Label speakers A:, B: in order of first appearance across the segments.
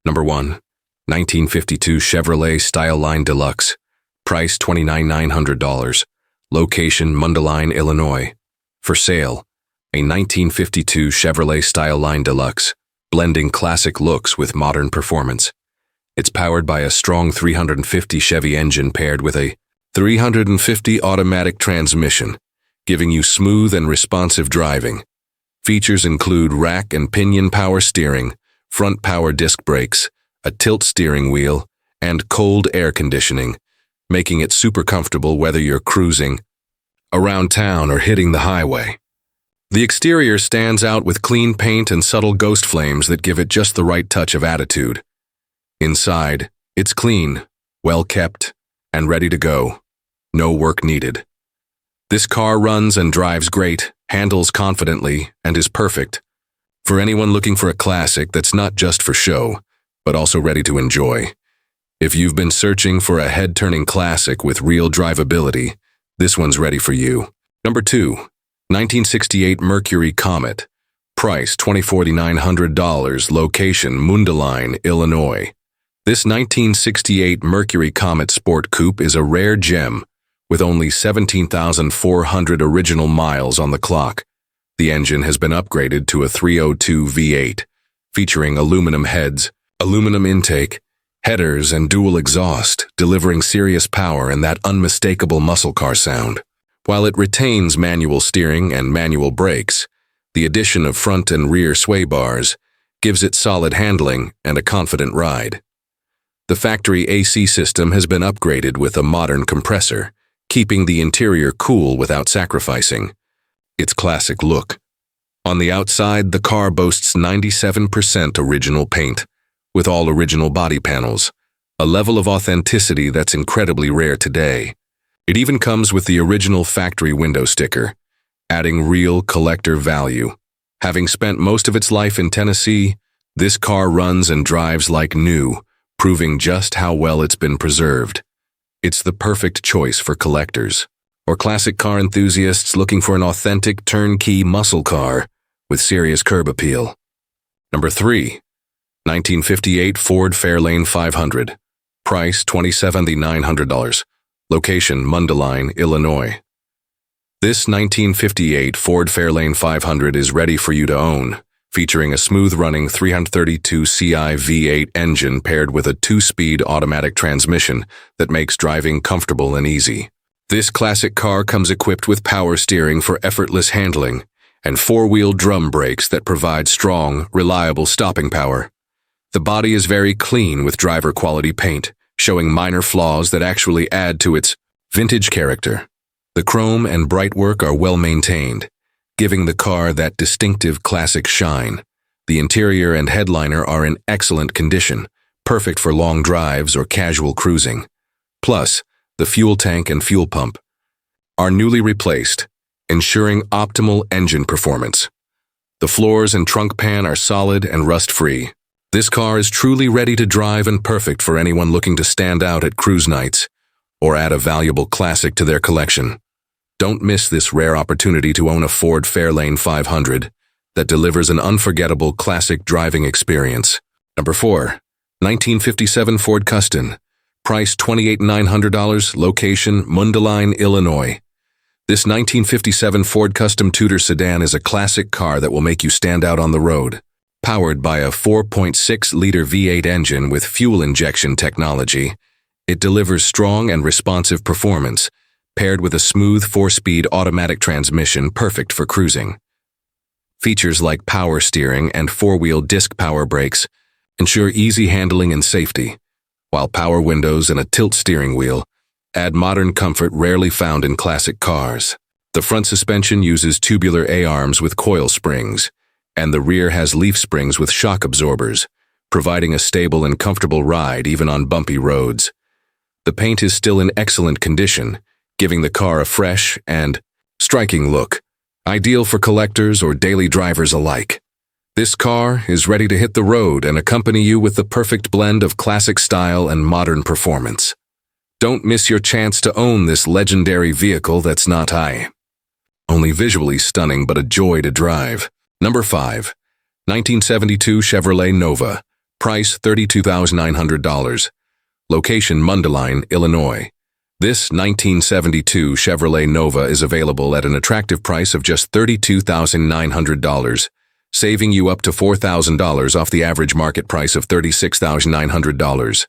A: Number 1. 1952 Chevrolet Style Line Deluxe. Price $29,900. Location Mundelein, Illinois. For sale, a 1952 Chevrolet Style Line Deluxe, blending classic looks with modern performance. It's powered by a strong 350 Chevy engine paired with a 350 automatic transmission, giving you smooth and responsive driving. Features include rack and pinion power steering, front power disc brakes, a tilt steering wheel, and cold air conditioning, making it super comfortable whether you're cruising around town or hitting the highway. The exterior stands out with clean paint and subtle ghost flames that give it just the right touch of attitude. Inside, it's clean, well kept, and ready to go. No work needed. This car runs and drives great, handles confidently, and is perfect for anyone looking for a classic that's not just for show, but also ready to enjoy. If you've been searching for a head-turning classic with real drivability, this one's ready for you. Number 2. 1968 Mercury Comet. Price $24,900. Location Mundelein, Illinois. This 1968 Mercury Comet Sport Coupe is a rare gem with only 17,400 original miles on the clock. The engine has been upgraded to a 302 V8, featuring aluminum heads, aluminum intake, headers, and dual exhaust, delivering serious power and that unmistakable muscle car sound. While it retains manual steering and manual brakes, the addition of front and rear sway bars gives it solid handling and a confident ride. The factory AC system has been upgraded with a modern compressor, keeping the interior cool without sacrificing its classic look. On the outside, the car boasts 97% original paint, with all original body panels, a level of authenticity that's incredibly rare today. It even comes with the original factory window sticker, adding real collector value. Having spent most of its life in Tennessee, this car runs and drives like new, proving just how well it's been preserved. It's the perfect choice for collectors or classic car enthusiasts looking for an authentic turnkey muscle car with serious curb appeal. Number 3. 1958 Ford Fairlane 500. Price $27,900. Location Mundelein, Illinois. This 1958 Ford Fairlane 500 is ready for you to own, featuring a smooth-running 332 Ci V8 engine paired with a 2-speed automatic transmission that makes driving comfortable and easy. This classic car comes equipped with power steering for effortless handling and 4-wheel drum brakes that provide strong, reliable stopping power. The body is very clean with driver-quality paint, showing minor flaws that actually add to its vintage character. The chrome and bright work are well maintained, giving the car that distinctive classic shine. The interior and headliner are in excellent condition, perfect for long drives or casual cruising. Plus, the fuel tank and fuel pump are newly replaced, ensuring optimal engine performance. The floors and trunk pan are solid and rust-free. This car is truly ready to drive and perfect for anyone looking to stand out at cruise nights or add a valuable classic to their collection. Don't miss this rare opportunity to own a Ford Fairlane 500 that delivers an unforgettable classic driving experience. Number 4. 1957 Ford Custom. Price $28,900. Location Mundelein, Illinois. This 1957 Ford Custom Tudor sedan is a classic car that will make you stand out on the road. Powered by a 4.6-liter V8 engine with fuel injection technology, it delivers strong and responsive performance, paired with a smooth 4-speed automatic transmission perfect for cruising. Features like power steering and 4-wheel disc power brakes ensure easy handling and safety, while power windows and a tilt steering wheel add modern comfort rarely found in classic cars. The front suspension uses tubular A-arms with coil springs, and the rear has leaf springs with shock absorbers, providing a stable and comfortable ride even on bumpy roads. The paint is still in excellent condition, giving the car a fresh and striking look, ideal for collectors or daily drivers alike. This car is ready to hit the road and accompany you with the perfect blend of classic style and modern performance. Don't miss your chance to own this legendary vehicle that's not only visually stunning but a joy to drive. Number 5. 1972 Chevrolet Nova. Price $32,900. Location Mundelein, Illinois. This 1972 Chevrolet Nova is available at an attractive price of just $32,900, saving you up to $4,000 off the average market price of $36,900.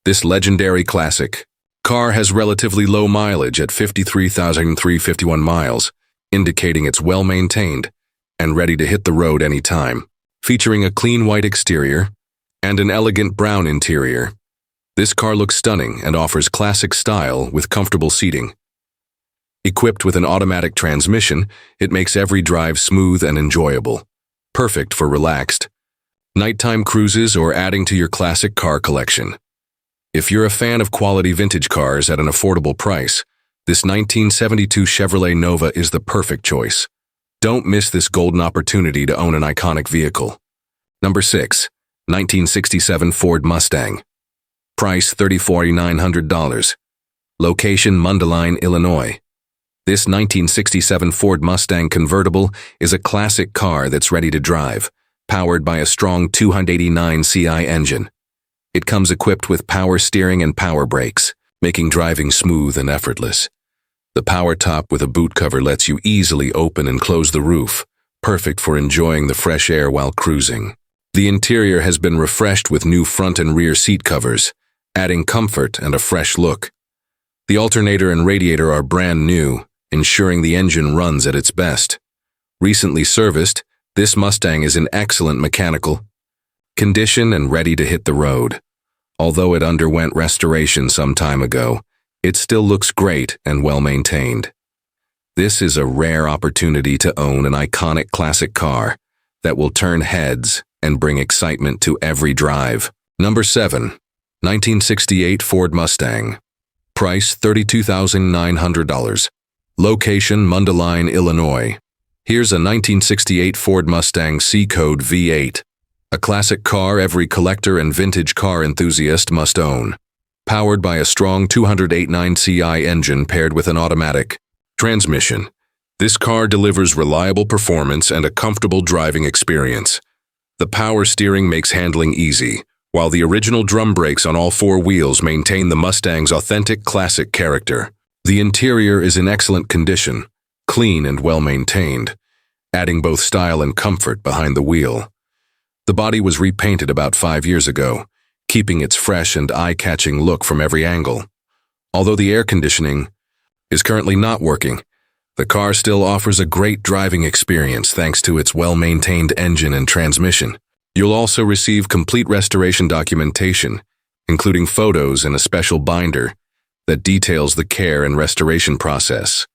A: This legendary classic car has relatively low mileage at 53,351 miles, indicating it's well-maintained and ready to hit the road anytime. Featuring a clean white exterior and an elegant brown interior, this car looks stunning and offers classic style with comfortable seating. Equipped with an automatic transmission, it makes every drive smooth and enjoyable, perfect for relaxed nighttime cruises or adding to your classic car collection. If you're a fan of quality vintage cars at an affordable price, this 1972 Chevrolet Nova is the perfect choice. Don't miss this golden opportunity to own an iconic vehicle. Number 6. 1967 Ford Mustang. Price $34,900. Location Mundelein, Illinois. This 1967 Ford Mustang convertible is a classic car that's ready to drive, powered by a strong 289 CI engine. It comes equipped with power steering and power brakes, making driving smooth and effortless. The power top with a boot cover lets you easily open and close the roof, perfect for enjoying the fresh air while cruising. The interior has been refreshed with new front and rear seat covers, adding comfort and a fresh look. The alternator and radiator are brand new, ensuring the engine runs at its best. Recently serviced, this Mustang is in excellent mechanical condition and ready to hit the road. Although it underwent restoration some time ago, it still looks great and well-maintained. This is a rare opportunity to own an iconic classic car that will turn heads and bring excitement to every drive. Number 7. 1968 Ford Mustang. Price $32,900. Location Mundelein, Illinois. Here's a 1968 Ford Mustang C-Code V8. A classic car every collector and vintage car enthusiast must own. Powered by a strong 289 CI engine paired with an automatic transmission, this car delivers reliable performance and a comfortable driving experience. The power steering makes handling easy, while the original drum brakes on all four wheels maintain the Mustang's authentic classic character. The interior is in excellent condition, clean and well-maintained, adding both style and comfort behind the wheel. The body was repainted about 5 years ago, keeping its fresh and eye-catching look from every angle. Although the air conditioning is currently not working, the car still offers a great driving experience thanks to its well-maintained engine and transmission. You'll also receive complete restoration documentation, including photos and a special binder that details the care and restoration process.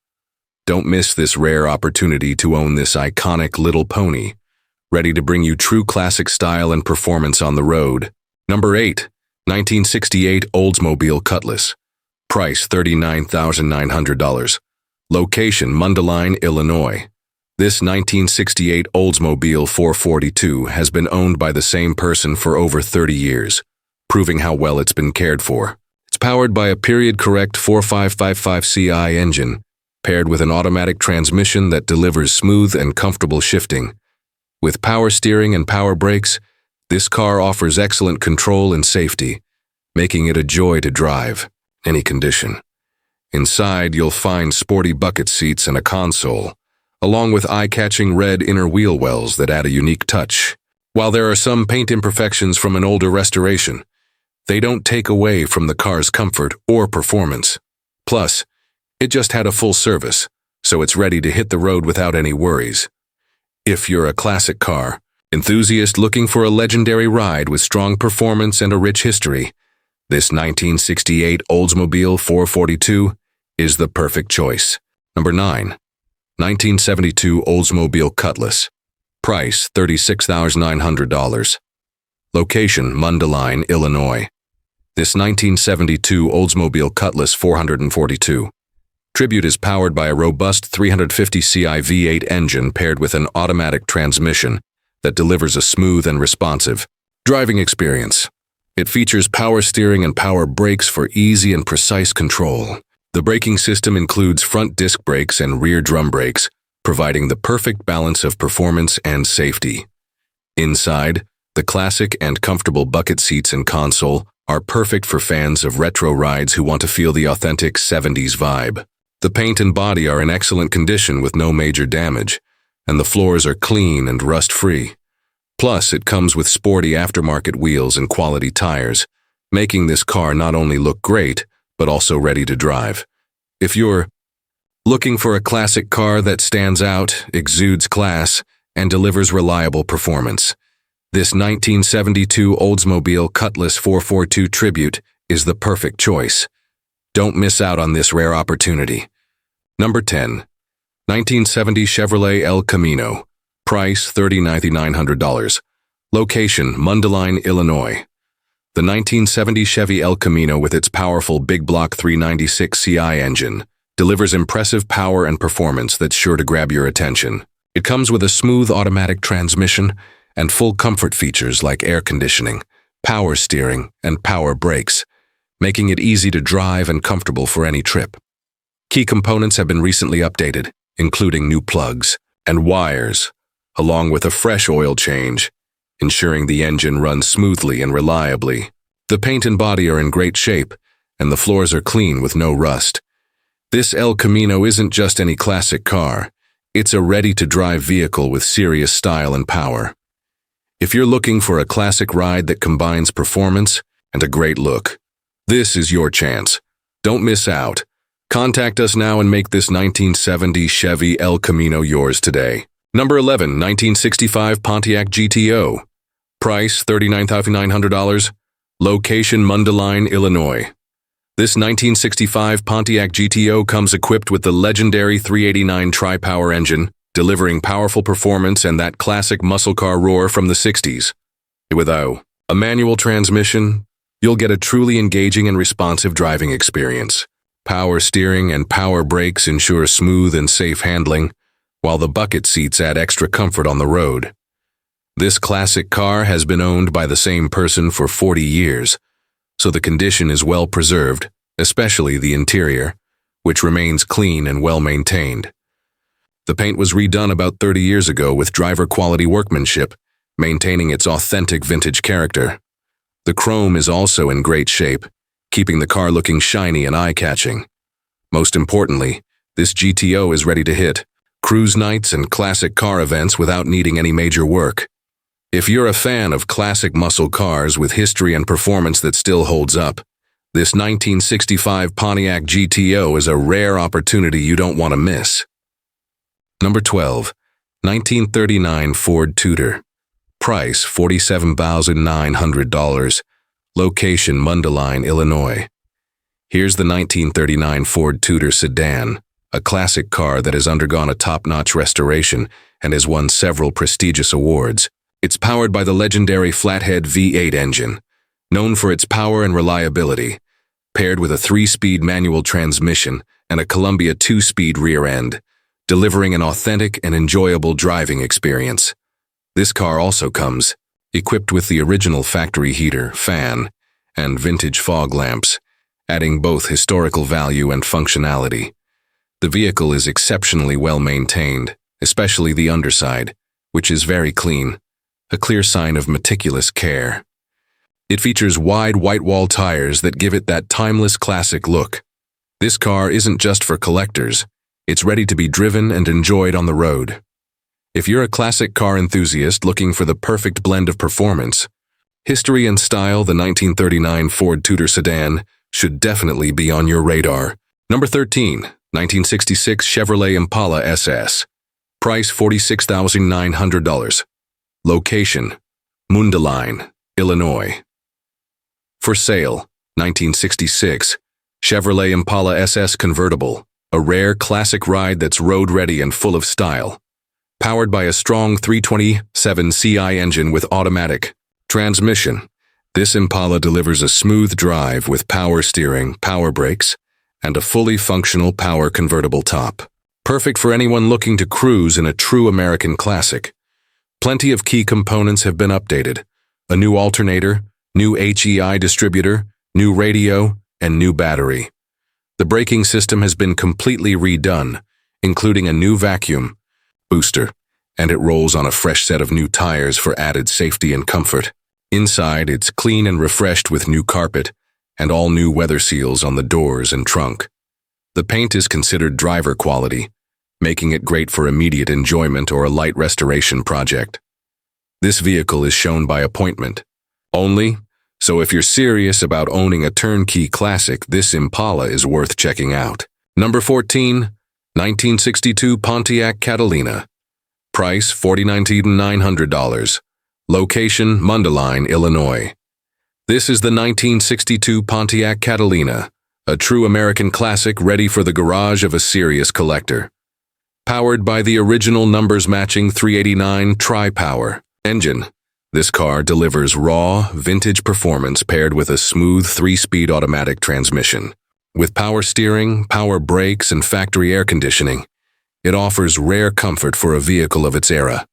A: Don't miss this rare opportunity to own this iconic little pony, ready to bring you true classic style and performance on the road. Number 8. 1968 Oldsmobile Cutlass. Price $39,900. Location Mundelein, Illinois. This 1968 Oldsmobile 442 has been owned by the same person for over 30 years, proving how well it's been cared for. It's powered by a period-correct 4555 CI engine, paired with an automatic transmission that delivers smooth and comfortable shifting. With power steering and power brakes, this car offers excellent control and safety, making it a joy to drive, any condition. Inside, you'll find sporty bucket seats and a console, along with eye-catching red inner wheel wells that add a unique touch. While there are some paint imperfections from an older restoration, they don't take away from the car's comfort or performance. Plus, it just had a full service, so it's ready to hit the road without any worries. If you're a classic car enthusiast looking for a legendary ride with strong performance and a rich history, this 1968 Oldsmobile 442 is the perfect choice. Number 9. 1972 Oldsmobile Cutlass. Price $36,900. Location Mundelein, Illinois. This 1972 Oldsmobile Cutlass 442 Tribute is powered by a robust 350 CI V8 engine paired with an automatic transmission that delivers a smooth and responsive driving experience. It features power steering and power brakes for easy and precise control. The braking system includes front disc brakes and rear drum brakes, providing the perfect balance of performance and safety. Inside, The classic and comfortable bucket seats and console are perfect for fans of retro rides who want to feel the authentic 70s vibe. The paint and body are in excellent condition with no major damage, and the floors are clean and rust-free. Plus, it comes with sporty aftermarket wheels and quality tires, making this car not only look great, but also ready to drive. If you're looking for a classic car that stands out, exudes class, and delivers reliable performance, this 1972 Oldsmobile Cutlass 442 Tribute is the perfect choice. Don't miss out on this rare opportunity. Number 10. 1970 Chevrolet El Camino. Price $30,900. Location Mundelein, Illinois. The 1970 Chevy El Camino with its powerful big block 396 CI engine delivers impressive power and performance that's sure to grab your attention. It comes with a smooth automatic transmission and full comfort features like air conditioning, power steering, and power brakes, making it easy to drive and comfortable for any trip. Key components have been recently updated, including new plugs and wires, along with a fresh oil change, ensuring the engine runs smoothly and reliably. The paint and body are in great shape, and the floors are clean with no rust. This El Camino isn't just any classic car, it's a ready-to-drive vehicle with serious style and power. If you're looking for a classic ride that combines performance and a great look, this is your chance. Don't miss out. Contact us now and make this 1970 Chevy El Camino yours today. Number 11, 1965 Pontiac GTO. Price $39,900. Location Mundelein, Illinois. This 1965 Pontiac GTO comes equipped with the legendary 389 tri-power engine, delivering powerful performance and that classic muscle car roar from the 60s. With a manual transmission, you'll get a truly engaging and responsive driving experience. Power steering and power brakes ensure smooth and safe handling, while the bucket seats add extra comfort on the road. This classic car has been owned by the same person for 40 years, so the condition is well preserved, especially the interior, which remains clean and well maintained. The paint was redone about 30 years ago with driver-quality workmanship, maintaining its authentic vintage character. The chrome is also in great shape, keeping the car looking shiny and eye-catching. Most importantly, this GTO is ready to hit cruise nights and classic car events without needing any major work. If you're a fan of classic muscle cars with history and performance that still holds up, this 1965 Pontiac GTO is a rare opportunity you don't want to miss. Number 12. 1939 Ford Tudor. Price $47,900. Location Mundelein, Illinois. Here's the 1939 Ford Tudor sedan, a classic car that has undergone a top-notch restoration and has won several prestigious awards. It's powered by the legendary flathead V8 engine, known for its power and reliability, paired with a 3-speed manual transmission and a Columbia 2-speed rear end, delivering an authentic and enjoyable driving experience. This car also comes equipped with the original factory heater, fan, and vintage fog lamps, adding both historical value and functionality. The vehicle is exceptionally well maintained, especially the underside, which is very clean, a clear sign of meticulous care. It features wide white-wall tires that give it that timeless classic look. This car isn't just for collectors, it's ready to be driven and enjoyed on the road. If you're a classic car enthusiast looking for the perfect blend of performance, history and style, the 1939 Ford Tudor sedan should definitely be on your radar. Number 13, 1966 Chevrolet Impala SS. Price $46,900. Location, Mundelein, Illinois. For sale, 1966 Chevrolet Impala SS convertible, a rare classic ride that's road-ready and full of style. Powered by a strong 327 CI engine with automatic transmission, this Impala delivers a smooth drive with power steering, power brakes, and a fully functional power convertible top. Perfect for anyone looking to cruise in a true American classic. Plenty of key components have been updated. A new alternator, new HEI distributor, new radio, and new battery. The braking system has been completely redone, including a new vacuum booster and it rolls on a fresh set of new tires for added safety and comfort. Inside, it's clean and refreshed with new carpet and all new weather seals on the doors and trunk. The paint is considered driver quality, making it great for immediate enjoyment or a light restoration project. This vehicle is shown by appointment only, so if you're serious about owning a turnkey classic, this Impala is worth checking out. Number 14, 1962 Pontiac Catalina. Price $49,900. Location Mundelein, Illinois. This is the 1962 Pontiac Catalina, a true American classic ready for the garage of a serious collector. Powered by the original numbers-matching 389 Tri-Power engine, this car delivers raw, vintage performance paired with a smooth 3-speed automatic transmission. With power steering, power brakes, and factory air conditioning, it offers rare comfort for a vehicle of its era.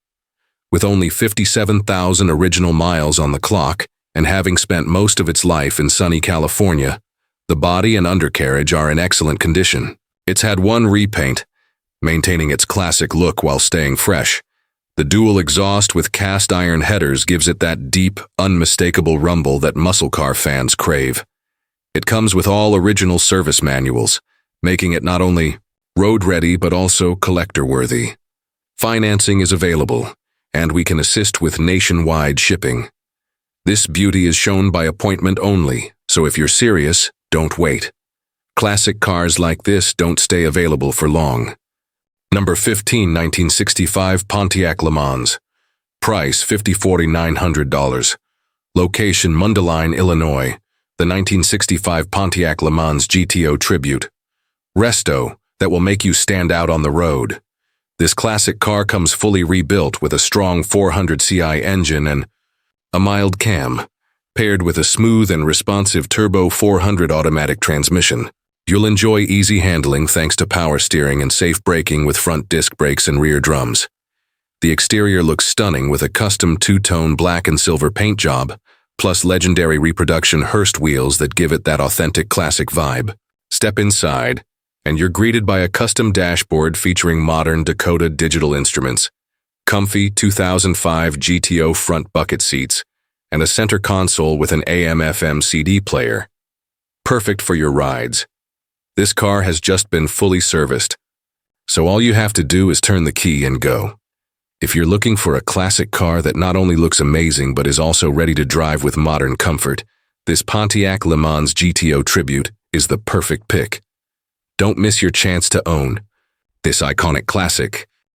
A: With only 57,000 original miles on the clock, and having spent most of its life in sunny California, the body and undercarriage are in excellent condition. It's had one repaint, maintaining its classic look while staying fresh. The dual exhaust with cast iron headers gives it that deep, unmistakable rumble that muscle car fans crave. It comes with all original service manuals, making it not only road-ready but also collector-worthy. Financing is available, and we can assist with nationwide shipping. This beauty is shown by appointment only, so if you're serious, don't wait. Classic cars like this don't stay available for long. Number 15, 1965 Pontiac Le Mans. Price $54,900. Location Mundelein, Illinois. The 1965 Pontiac Le Mans GTO Tribute. Resto that will make you stand out on the road. This classic car comes fully rebuilt with a strong 400 CI engine and a mild cam, paired with a smooth and responsive turbo 400 automatic transmission. You'll enjoy easy handling thanks to power steering and safe braking with front disc brakes and rear drums. The exterior looks stunning with a custom two-tone black and silver paint job, plus legendary reproduction Hurst wheels that give it that authentic classic vibe. Step inside, and you're greeted by a custom dashboard featuring modern Dakota digital instruments, comfy 2005 GTO front bucket seats, and a center console with an AM/FM CD player. Perfect for your rides. This car has just been fully serviced, so all you have to do is turn the key and go. If you're looking for a classic car that not only looks amazing but is also ready to drive with modern comfort, this Pontiac Le Mans GTO Tribute is the perfect pick. Don't miss your chance to own this iconic classic.